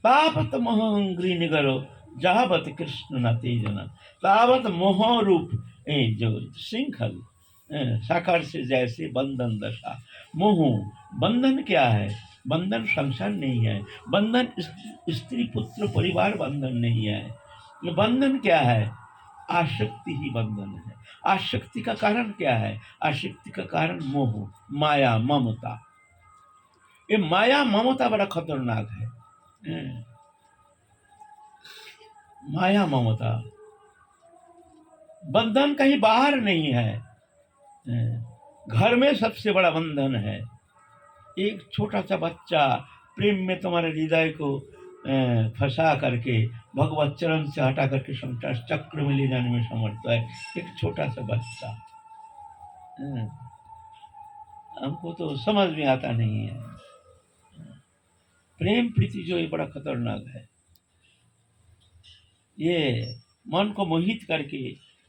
तावत मोहंग्री निगरो जहावत कृष्ण न तेजना। तावत मोह रूप जो श्रृंखल साकार से जैसे बंधन दशा। मोह बंधन क्या है? बंधन संसार नहीं है। बंधन स्त्री पुत्र परिवार बंधन नहीं है। बंधन क्या है? आसक्ति ही बंधन है। आसक्ति का कारण क्या है? आसक्ति का कारण मोह, माया, ममता। ये माया ममता बड़ा खतरनाक है। माया ममता बंधन कहीं बाहर नहीं है, घर में सबसे बड़ा बंधन है। एक छोटा सा बच्चा प्रेम में तुम्हारे हृदय को फंसा करके भगवत चरण से हटा करके संसार चक्र में ले जाने में समर्थ है। एक छोटा सा बच्चा, हमको तो समझ में आता नहीं है। प्रेम प्रीति जो ये बड़ा खतरनाक है। ये मन को मोहित करके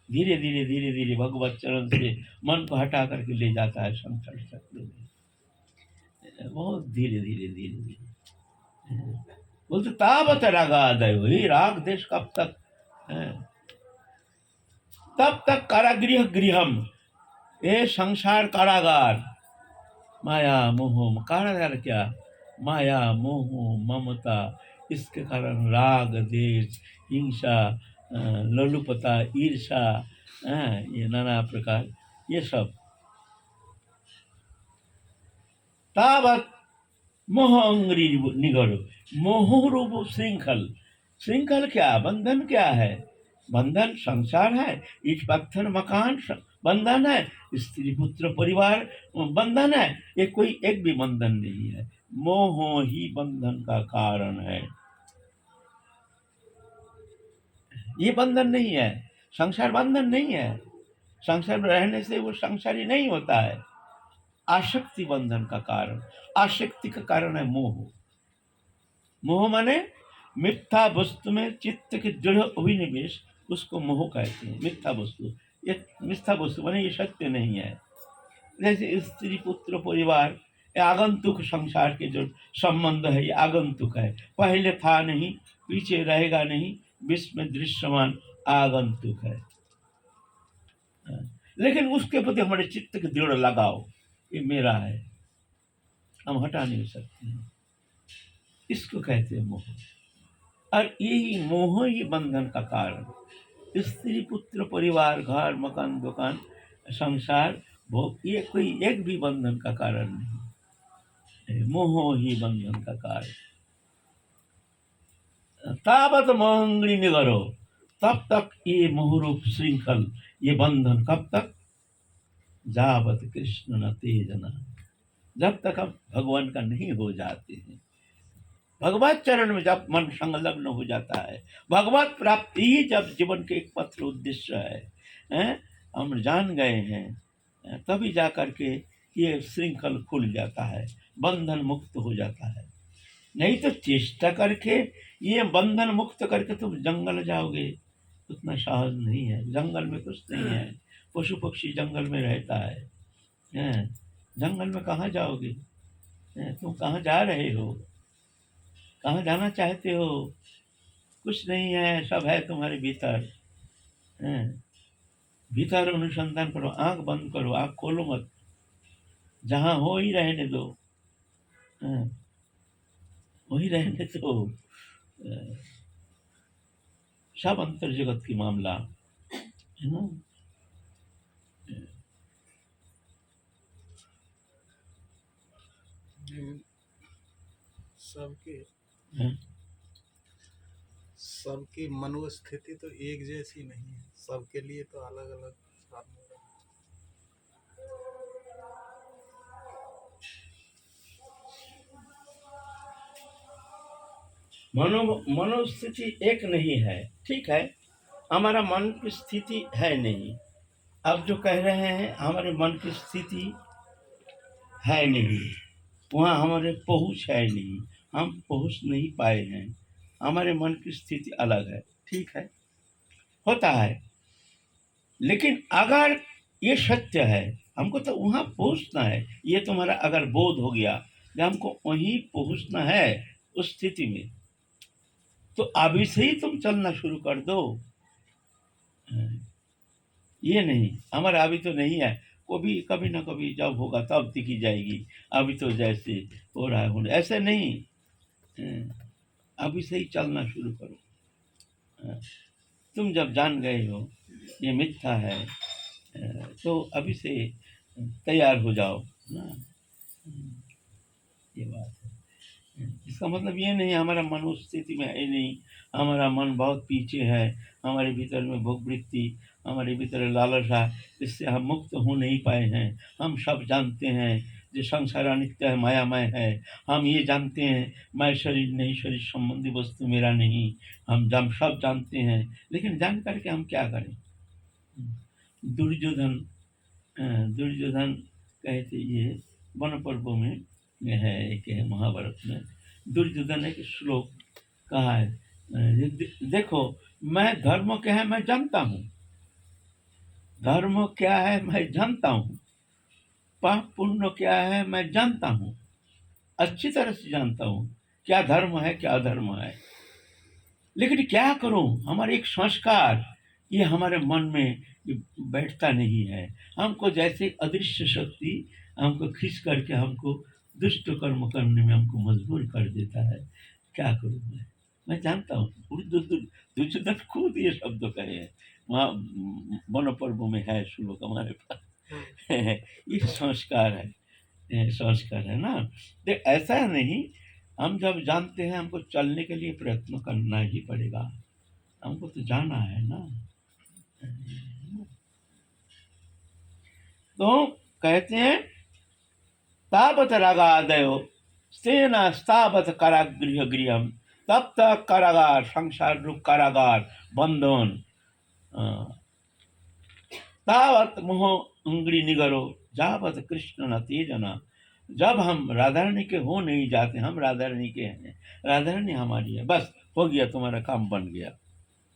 धीरे धीरे धीरे धीरे भगवत चरण से मन को हटा करके ले जाता है संसार चक्र में, बहुत धीरे धीरे धीरे धीरे। बोलते तावत रागादय, वही राग देश कब तक? तब तक कारागृह गृहम, ये संसार कारागार। माया मोह, कारागार क्या? माया मोह ममता, इसके कारण राग देश हिंसा ललुपता ईर्षा, ये नाना प्रकार ये सब। तावत मोह अंग्री निगरो, मोह रूप श्रृंखल। श्रृंखल क्या? बंधन क्या है? बंधन संसार है, ईट पत्थर मकान बंधन है, स्त्री पुत्र परिवार बंधन है। ये कोई एक भी बंधन नहीं है। मोह ही बंधन का कारण है, ये बंधन नहीं है। संसार बंधन नहीं है। संसार में रहने से वो संसारी नहीं होता है। आसक्ति बंधन का कारण। आसक्ति का कारण है मोह। मोह माने मिथ्या वस्तु में चित्त के दृढ़ अभिनिवेश, उसको मोह कहते हैं। मिथ्या वस्तु, ये मिथ्या वस्तु माने ये सत्य नहीं है। जैसे स्त्री पुत्र परिवार, ये आगंतुक संसार के जो संबंध है, ये आगंतुक है। पहले था नहीं, पीछे रहेगा नहीं, विश्व में दृश्यमान आगंतुक है। लेकिन उसके प्रति हमारे चित्त के दृढ़ लगाव, ये मेरा है, हम हटा नहीं सकते हैं। इसको कहते हैं मोह। और यही मोह ही बंधन का कारण। स्त्री पुत्र परिवार घर मकान दुकान संसार भोग, ये कोई एक भी बंधन का कारण नहीं। मोह ही बंधन का कारण। तावत मोहंगड़ी निगरो, तब तक ये मोहरूप श्रृंखल, ये बंधन कब तक? जावत कृष्ण न तेजना, जब तक हम भगवान का नहीं हो जाते हैं। भगवत चरण में जब मन संलग्न हो जाता है, भगवत प्राप्ति ही जब जीवन के एक पत्र उद्देश्य है, हम जान गए हैं, तभी जा करके ये श्रृंखल खुल जाता है, बंधन मुक्त हो जाता है। नहीं तो चेष्टा करके ये बंधन मुक्त करके तुम जंगल जाओगे, उतना साहस नहीं है। जंगल में कुछ नहीं है, पशु पक्षी जंगल में रहता है। जंगल में कहाँ जाओगे? तुम कहाँ जा रहे हो? कहाँ जाना चाहते हो? कुछ नहीं है, सब है तुम्हारे भीतर। भीतर अनुसंधान करो, आंख बंद करो, आंख खोलो मत, जहाँ हो ही रहने दो, वही रहने दो। सब अंतर जगत की मामला है ना। सबकी मनोस्थिति तो एक जैसी नहीं है, सबके लिए तो अलग अलग फार्मूला। मनोस्थिति एक नहीं है, ठीक है। हमारा मन की स्थिति है नहीं। अब जो कह रहे हैं हमारे मन की स्थिति है नहीं, वहाँ हमारे पहुँच है नहीं, हम पहुँच नहीं पाए हैं। हमारे मन की स्थिति अलग है, ठीक है, होता है। लेकिन अगर ये सत्य है, हमको तो वहाँ पहुँचना है। ये तुम्हारा अगर बोध हो गया कि हमको वहीं पहुँचना है, उस स्थिति में, तो अभी से ही तुम चलना शुरू कर दो। ये नहीं हमारा अभी तो नहीं है, कभी कभी ना कभी जब होगा तब दिखी जाएगी, अभी तो जैसे हो रहा है होने, ऐसे नहीं। अभी से ही चलना शुरू करो। तुम जब जान गए हो ये मिथ्या है, तो अभी से तैयार हो जाओ ना। ये बात है। इसका मतलब ये नहीं हमारा मन उस स्थिति में है नहीं, हमारा मन बहुत पीछे है, हमारे भीतर में भोग वृत्ति, हमारे भीतर लालसा, इससे हम मुक्त हो नहीं पाए हैं। हम सब जानते हैं जो संसार अनित्य है, मायामय है। हम ये जानते हैं मैं शरीर नहीं, शरीर संबंधी वस्तु मेरा नहीं। हम जब सब जानते हैं, लेकिन जान करके हम क्या करें। दुर्योधन दुर्योधन कहते ये वन पर्व में है, एक है महाभारत में। दुर्योधन एक श्लोक कहा है, देखो मैं धर्म क्या है मैं जानता हूँ, धर्म क्या है मैं जानता हूँ, पाप पुण्य क्या है मैं जानता हूँ, अच्छी तरह से जानता हूँ क्या धर्म है क्या अधर्म है। लेकिन क्या करूं, हमारे एक संस्कार ये हमारे मन में बैठता नहीं है। हमको जैसे अदृश्य शक्ति हमको खींच करके हमको दुष्ट कर्म करने में हमको मजबूर कर देता है। क्या करूं मैं जानता हूँ। दुर्योधन खुद ये शब्द कहे हैं, वहाँ वन पर्व में है श्लोक हमारे पास। ये संस्कार है ना। तो ऐसा नहीं, हम जब जानते हैं हमको चलने के लिए प्रयत्न करना ही पड़ेगा, हमको तो जाना है ना। तो कहते हैं तावत रागादयो सेना स्थावत कारागृह गृहम, तब तक कारागार संसार रूप कारागार बंधन, तावत मोह अंगड़ी निगरो जावत कृष्ण न तेजना। जब हम राधा रानी के हो नहीं जाते, हम राधा रानी के हैं, राधा रानी हमारी है, बस हो गया, तुम्हारा काम बन गया।